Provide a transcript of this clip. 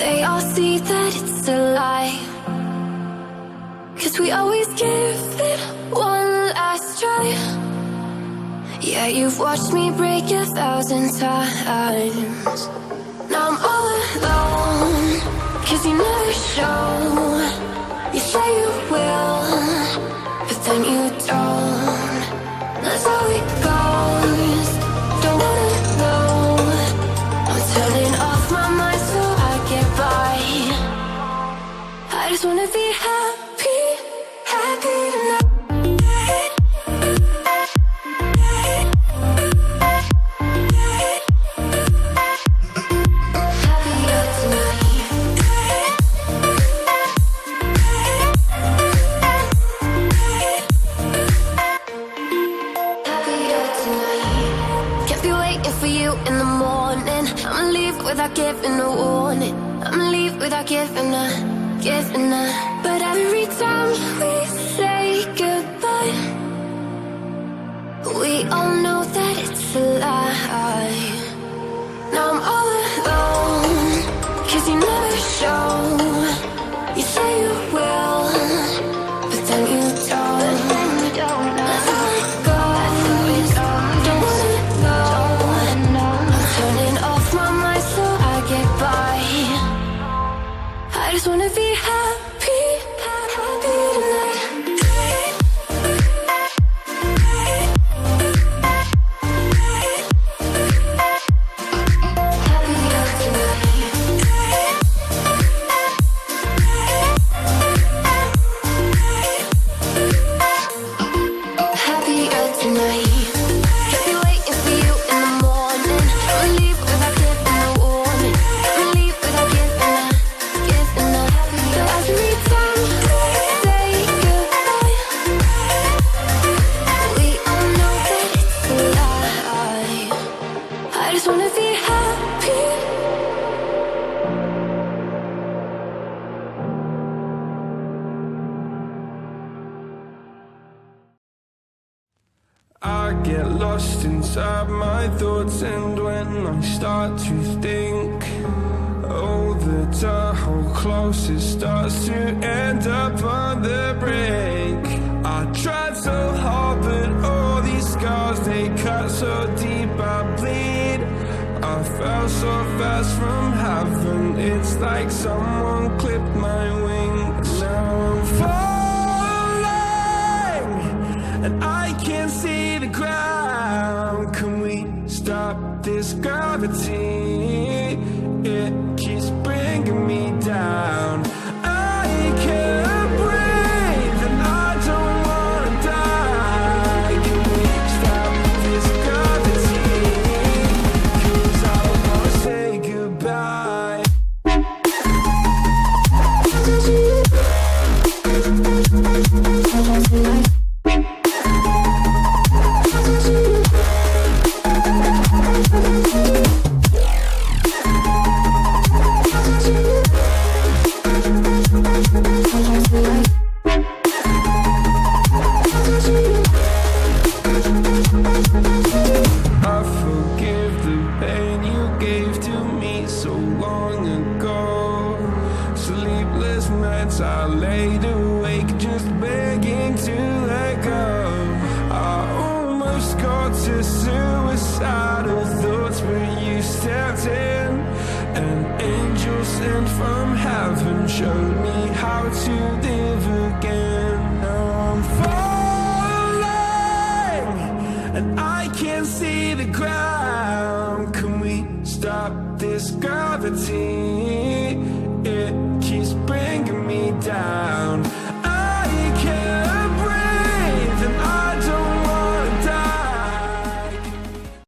they all see that it's a lie. 'Cause we always give it one last try. Yeah, you've watched me break 1,000 times. Now I'm all alone, 'cause you never show. You say you will, but then you don't. That's how it goes. Don't wanna know. I'm turning off my mind so I get by. I just wanna be happy, happy tonight. Without giving a warning, I'ma leave without giving a. But every time we say goodbye, we all know that it's a lie. Now I'm all alone, 'cause you never show. You say you will, but then you don't. That's how it goes. Don't wanna know. I'm turning off my mind so I get by. I just wanna be happy, happy tonight. I get lost inside my thoughts, and when I start to think, oh, the time how close it starts to end up on the brink. I tried so hard, but all these scars, they cut so deep I bleed. I fell so fast from heaven, it's like someone clipped my wings. Now I'm falling, and I can't see the ground. Can we stop this gravity? It keeps bringing me down. I can't breathe, and I don't wanna die. Can we stop this gravity? 'Cause I don't wanna say goodbye. I laid awake just begging to let go. I almost got to suicidal thoughts, but you stepped in. An angel sent from heaven showed me how to live again.